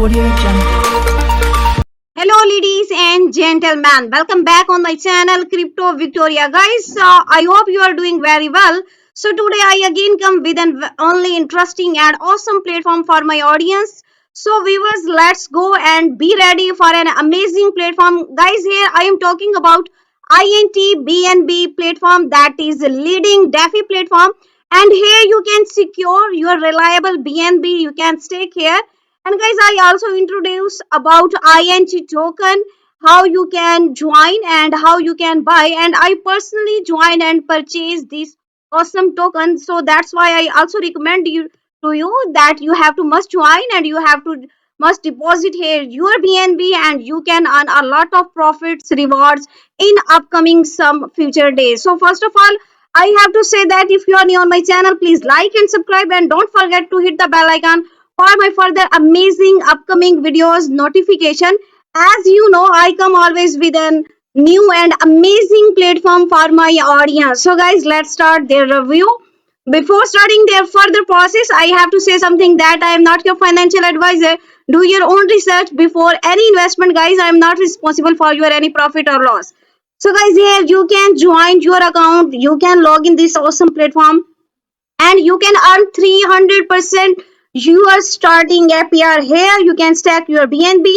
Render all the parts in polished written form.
Audio Jungle. Hello ladies and gentlemen, welcome back on my channel Crypto Victoria. Guys, I hope you are doing very well. So today I again come with an only interesting and awesome platform for my audience. So viewers, let's go and be ready for an amazing platform. Guys, here I am talking about INT BNB platform, that is a leading DeFi platform, and here you can secure your reliable BNB. You can stake here. And guys, I also introduce about INT token, how you can join and how you can buy. And I personally join and purchase this awesome token. So that's why I also recommend you to you that you have to must join and you have to must deposit here your BNB, and you can earn a lot of profits rewards in upcoming some future days. So first of all, I have to say that if you are new on my channel, please like and subscribe, and don't forget to hit the bell icon for my further amazing upcoming videos notification. As you know, I come always with a new and amazing platform for my audience. So guys, let's start their review. Before starting their further process, I have to say something that I am not your financial advisor. Do your own research before any investment, guys. I am not responsible for your any profit or loss. So guys, here you can join your account, you can log in this awesome platform, and you can earn 300% your starting APR. Here you can stack your BNB,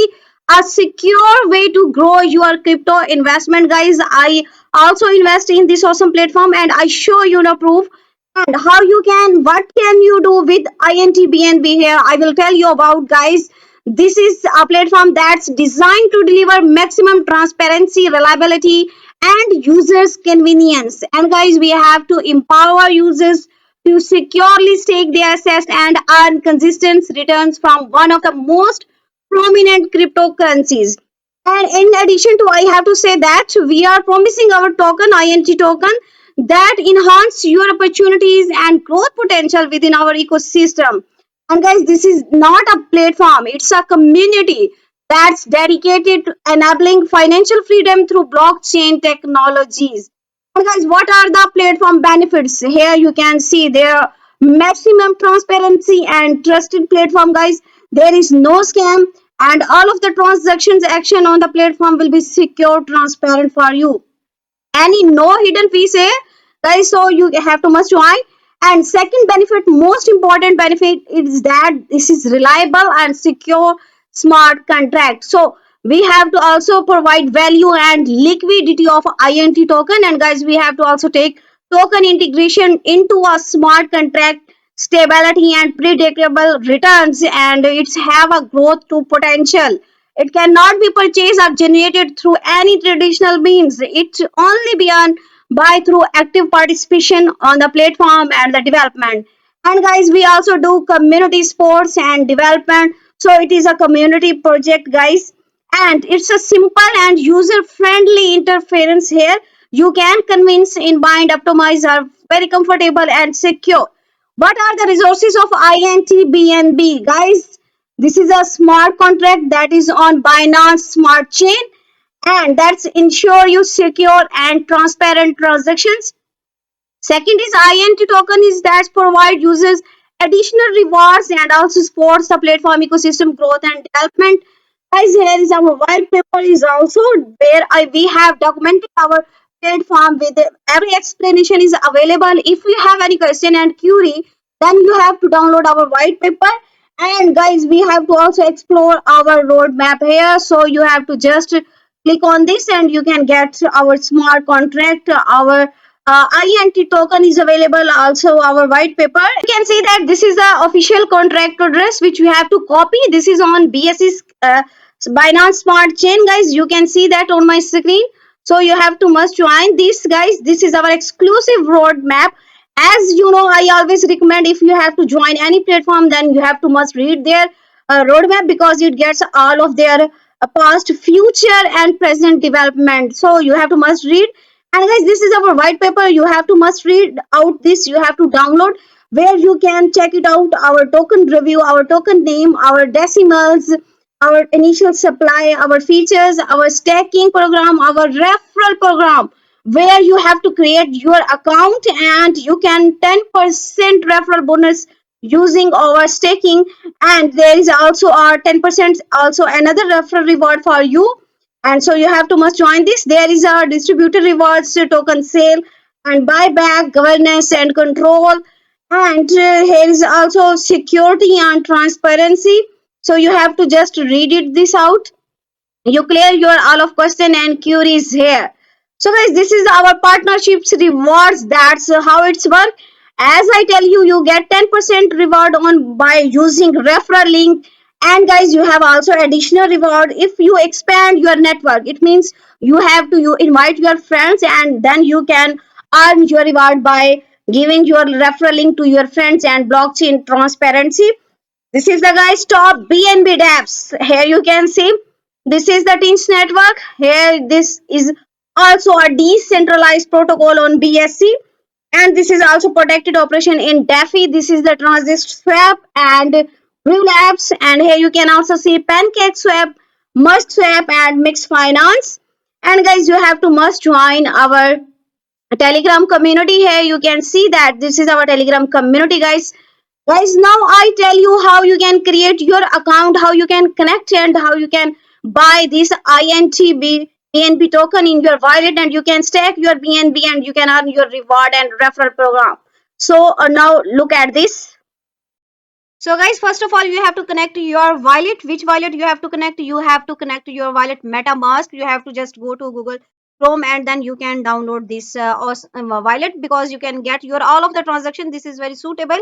a secure way to grow your crypto investment. Guys, I also invest in this awesome platform, and I show you the proof and how you can, what can you do with INT BNB. Here I will tell you about, guys. This is a platform that's designed to deliver maximum transparency, reliability, and users convenience. And guys, we have to empower users to securely stake their assets and earn consistent returns from one of the most prominent cryptocurrencies. And in addition to, I have to say that we are promising our token, INT token, that enhance your opportunities and growth potential within our ecosystem. And guys, this is not a platform, it's a community that's dedicated to enabling financial freedom through blockchain technologies. And guys, what are the platform benefits? Here you can see their maximum transparency and trusted platform, guys. There is no scam, and all of the transactions action on the platform will be secure, transparent for you. Any no hidden fees here, guys. So you have to must join. And second benefit, most important benefit, is that this is reliable and secure smart contract. So we have to also provide value and liquidity of INT token, and guys, we have to also take token integration into a smart contract, stability and predictable returns, and it's have a growth to potential. It cannot be purchased or generated through any traditional means. It only be earned by through active participation on the platform and the development. And guys, we also do community sports and development. So it is a community project, guys, and it's a simple and user friendly interference. Here you can convince, in bind, optimize, are very comfortable and secure. What are the resources of INT BNB, guys? This is a smart contract that is on Binance Smart Chain, and that's ensure you secure and transparent transactions. Second is INT token is that provide users additional rewards and also supports the platform ecosystem growth and development. Guys, here is our white paper is also where we have documented our platform with every explanation is available. If you have any question and query, then you have to download our white paper. And guys, we have to also explore our roadmap here. So you have to just click on this and you can get our smart contract. Our INT token is available, also our white paper. You can see that this is the official contract address which we have to copy. This is on BSC's Binance Smart Chain, guys. You can see that on my screen. So you have to must join this, guys. This is our exclusive roadmap. As you know, I always recommend, if you have to join any platform, then you have to must read their roadmap, because it gets all of their past, future and present development. So you have to must read. And guys, this is our white paper. You have to must read out this. You have to download, where you can check it out, our token review, our token name, our decimals, our initial supply, our features, our staking program, our referral program, where you have to create your account and you can 10% referral bonus using our staking. And there is also our 10% also another referral reward for you. And so you have to must join this. There is a distributed rewards, token sale and buyback, governance and control. And here is also security and transparency. So you have to just read it this out. You clear your all of question and queries here. So guys, this is our partnerships rewards. That's how it's work. As I tell you, you get 10% reward on by using referral link. And guys, you have also additional reward if you expand your network. It means you have to you invite your friends, and then you can earn your reward by giving your referral link to your friends. And blockchain transparency, this is the guys top BNB dApps. Here you can see this is the Teams network. Here this is also a decentralized protocol on BSC, and this is also protected operation in DeFi. This is the Transist Swap and Blue Labs, and here you can also see Pancake Swap, Must Swap, and Mix Finance. And guys, you have to must join our Telegram community. Here you can see that this is our Telegram community, guys. Now I tell you how you can create your account, how you can connect, and how you can buy this BNB token in your wallet, and you can stack your BNB, and you can earn your reward and referral program. So now look at this. So guys, first of all, you have to connect your wallet. Which wallet you have to connect? You have to connect your wallet MetaMask. You have to just go to Google Chrome, and then you can download this wallet, because you can get your all of the transaction. This is very suitable.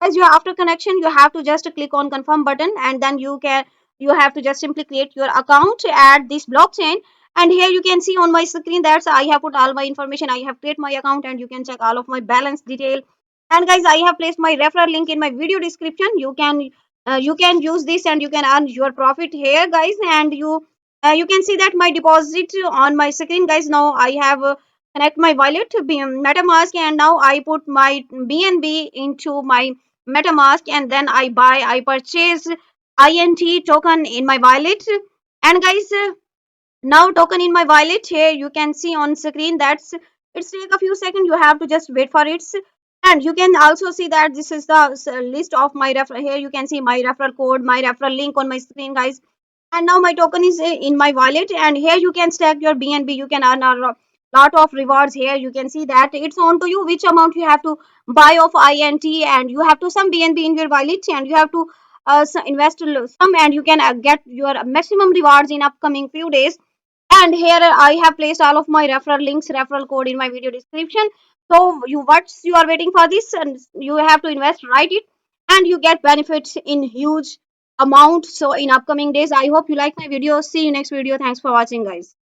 As you after connection, you have to just click on confirm button, and then you have to just simply create your account at this blockchain. And here you can see on my screen that I have put all my information. I have created my account, and you can check all of my balance detail. And guys, I have placed my referral link in my video description. You can use this, and you can earn your profit here, guys. And you can see that my deposit on my screen, guys. Now I have connect my wallet to MetaMask, and now I put my BNB into my MetaMask, and then I purchase INT token in my wallet. And guys, now token in my wallet. Here you can see on screen that's it's take a few seconds. You have to just wait for it. And you can also see that this is the list of my referral. Here you can see my referral code, my referral link on my screen, guys. And now my token is in my wallet, and here you can stack your BNB. You can earn a lot of rewards. Here you can see that it's on to you which amount you have to buy of INT, and you have to some BNB in your wallet, and you have to invest some, and you can get your maximum rewards in upcoming few days. And here I have placed all of my referral links, referral code in my video description. So you are waiting for this, and you have to invest, write it, and you get benefits in huge amount. So in upcoming days, I hope you like my video. See you next video. Thanks for watching, guys.